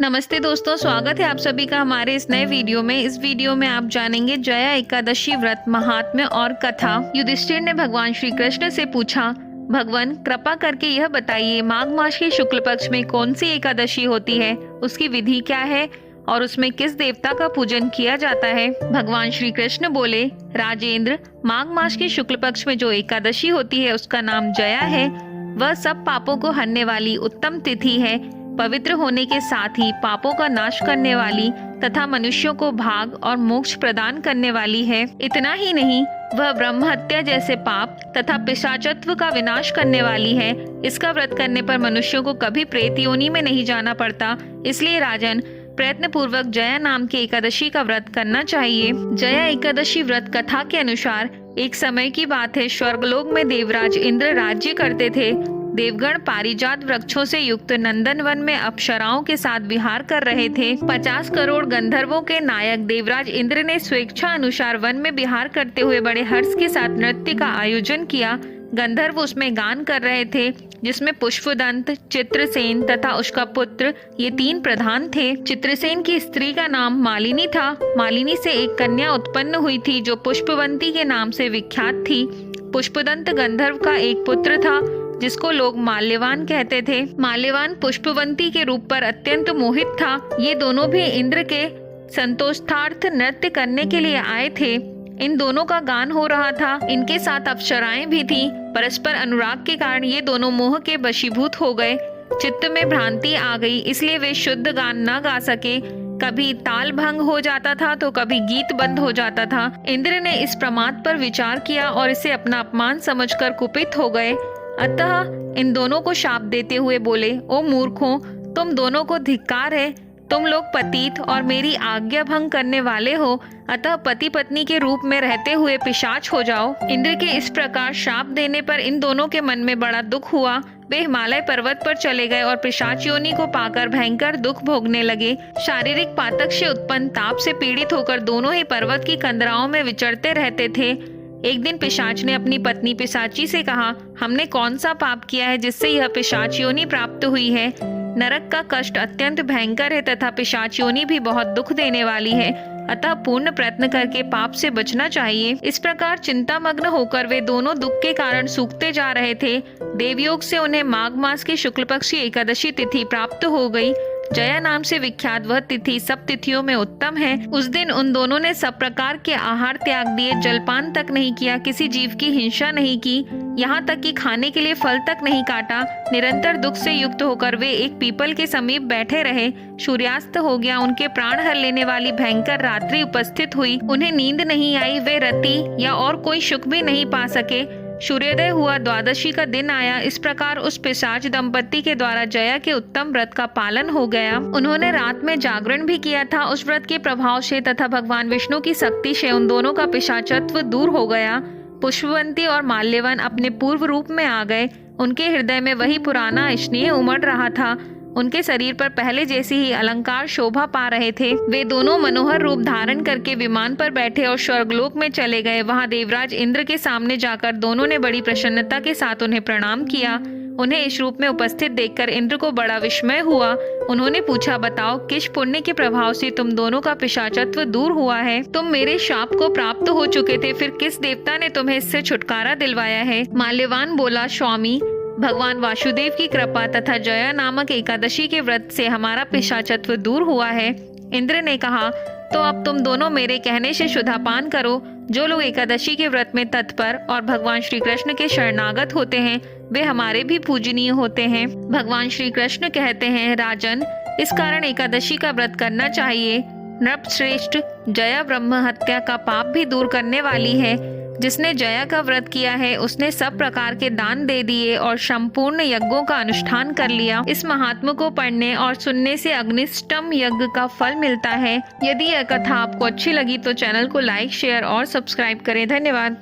नमस्ते दोस्तों, स्वागत है आप सभी का हमारे इस नए वीडियो में। इस वीडियो में आप जानेंगे जया एकादशी व्रत महात्म्य और कथा। युधिष्ठिर ने भगवान श्री कृष्ण से पूछा, भगवान कृपा करके यह बताइए, माघ मास के शुक्ल पक्ष में कौन सी एकादशी होती है, उसकी विधि क्या है और उसमें किस देवता का पूजन किया जाता है। भगवान श्री कृष्ण बोले, राजेंद्र, माघ मास के शुक्ल पक्ष में जो एकादशी होती है उसका नाम जया है। वह सब पापों को हरने वाली उत्तम तिथि है। पवित्र होने के साथ ही पापों का नाश करने वाली तथा मनुष्यों को भाग और मोक्ष प्रदान करने वाली है। इतना ही नहीं, वह ब्रह्म हत्या जैसे पाप तथा पिशाचत्व का विनाश करने वाली है। इसका व्रत करने पर मनुष्यों को कभी प्रेत योनि में नहीं जाना पड़ता। इसलिए राजन, प्रयत्न पूर्वक जया नाम की एकादशी का व्रत करना चाहिए। जया एकादशी व्रत कथा के अनुसार एक समय की बात है। स्वर्गलोक में देवराज इंद्र राज्य करते थे। देवगण पारिजात वृक्षों से युक्त नंदन वन में अप्सराओं के साथ विहार कर रहे थे। 50 करोड़ गंधर्वों के नायक देवराज इंद्र ने स्वेच्छा अनुसार वन में विहार करते हुए बड़े हर्ष के साथ नृत्य का आयोजन किया। गंधर्व उसमें गान कर रहे थे, जिसमें पुष्पदंत, चित्रसेन तथा उसका पुत्र, ये 3 प्रधान थे। चित्रसेन की स्त्री का नाम मालिनी था। मालिनी से एक कन्या उत्पन्न हुई थी जो पुष्पवंती के नाम से विख्यात थी। पुष्पदंत गंधर्व का एक पुत्र था जिसको लोग माल्यवान कहते थे। माल्यवान पुष्पवंती के रूप पर अत्यंत मोहित था। ये दोनों भी इंद्र के संतोषार्थ नृत्य करने के लिए आए थे। इन दोनों का गान हो रहा था। इनके साथ अप्सराएं भी थीं। परस्पर अनुराग के कारण ये दोनों मोह के वशीभूत हो गए। चित्त में भ्रांति आ गई, इसलिए वे शुद्ध गान न गा सके। कभी ताल भंग हो जाता था तो कभी गीत बंद हो जाता था। इंद्र ने इस प्रमाद पर विचार किया और इसे अपना अपमान समझकर कुपित हो गए। अतः इन दोनों को शाप देते हुए बोले, ओ मूर्खों, तुम दोनों को धिक्कार है। तुम लोग पतित और मेरी आज्ञा भंग करने वाले हो। अतः पति पत्नी के रूप में रहते हुए पिशाच हो जाओ। इंद्र के इस प्रकार शाप देने पर इन दोनों के मन में बड़ा दुख हुआ। वे हिमालय पर्वत पर चले गए और पिशाच योनि को पाकर भयंकर दुख भोगने लगे। शारीरिक पातक से उत्पन्न ताप से पीड़ित होकर दोनों ही पर्वत की कंदराओं में विचरते रहते थे। एक दिन पिशाच ने अपनी पत्नी पिशाची से कहा, हमने कौन सा पाप किया है जिससे यह पिशाच योनि प्राप्त हुई है। नरक का कष्ट अत्यंत भयंकर है तथा पिशाच योनि भी बहुत दुख देने वाली है। अतः पूर्ण प्रयत्न करके पाप से बचना चाहिए। इस प्रकार चिंतामग्न होकर वे दोनों दुख के कारण सूखते जा रहे थे। देवयोग से उन्हें माघ मास की शुक्ल पक्ष की एकादशी तिथि प्राप्त हो गई। जया नाम से विख्यात वह तिथि सब तिथियों में उत्तम है। उस दिन उन दोनों ने सब प्रकार के आहार त्याग दिए, जलपान तक नहीं किया, किसी जीव की हिंसा नहीं की, यहाँ तक कि खाने के लिए फल तक नहीं काटा। निरंतर दुख से युक्त होकर वे एक पीपल के समीप बैठे रहे। सूर्यास्त हो गया। उनके प्राण हर लेने वाली भयंकर रात्रि उपस्थित हुई। उन्हें नींद नहीं आई। वे रति या और कोई सुख भी नहीं पा सके। सूर्योदय हुआ। द्वादशी का दिन आया। इस प्रकार उस पिशाच दंपति के द्वारा जया के उत्तम व्रत का पालन हो गया। उन्होंने रात में जागरण भी किया था। उस व्रत के प्रभाव से तथा भगवान विष्णु की शक्ति से उन दोनों का पिशाचत्व दूर हो गया। पुष्पवंती और माल्यवान अपने पूर्व रूप में आ गए। उनके हृदय में वही पुराना स्नेह उमड़ रहा था। उनके शरीर पर पहले जैसी ही अलंकार शोभा पा रहे थे। वे दोनों मनोहर रूप धारण करके विमान पर बैठे और स्वर्गलोक में चले गए। वहां देवराज इंद्र के सामने जाकर दोनों ने बड़ी प्रसन्नता के साथ उन्हें प्रणाम किया। उन्हें इस रूप में उपस्थित देखकर इंद्र को बड़ा विस्मय हुआ। उन्होंने पूछा, बताओ, किस पुण्य के प्रभाव से तुम दोनों का पिशाचत्व दूर हुआ है। तुम मेरे शाप को प्राप्त हो चुके थे, फिर किस देवता ने तुम्हें इससे छुटकारा दिलवाया है। माल्यवान बोला, स्वामी, भगवान वासुदेव की कृपा तथा जया नामक एकादशी के व्रत से हमारा पिशाचत्व दूर हुआ है। इंद्र ने कहा, तो अब तुम दोनों मेरे कहने से सुधापान करो। जो लोग एकादशी के व्रत में तत्पर और भगवान श्री कृष्ण के शरणागत होते हैं वे हमारे भी पूजनीय होते हैं। भगवान श्री कृष्ण कहते हैं, राजन, इस कारण एकादशी का व्रत करना चाहिए। नृप श्रेष्ठ, जया ब्रह्म हत्या का पाप भी दूर करने वाली है। जिसने जया का व्रत किया है उसने सब प्रकार के दान दे दिए और संपूर्ण यज्ञों का अनुष्ठान कर लिया। इस महात्मा को पढ़ने और सुनने से अग्निष्टम यज्ञ का फल मिलता है। यदि यह कथा आपको अच्छी लगी तो चैनल को लाइक, शेयर और सब्सक्राइब करें। धन्यवाद।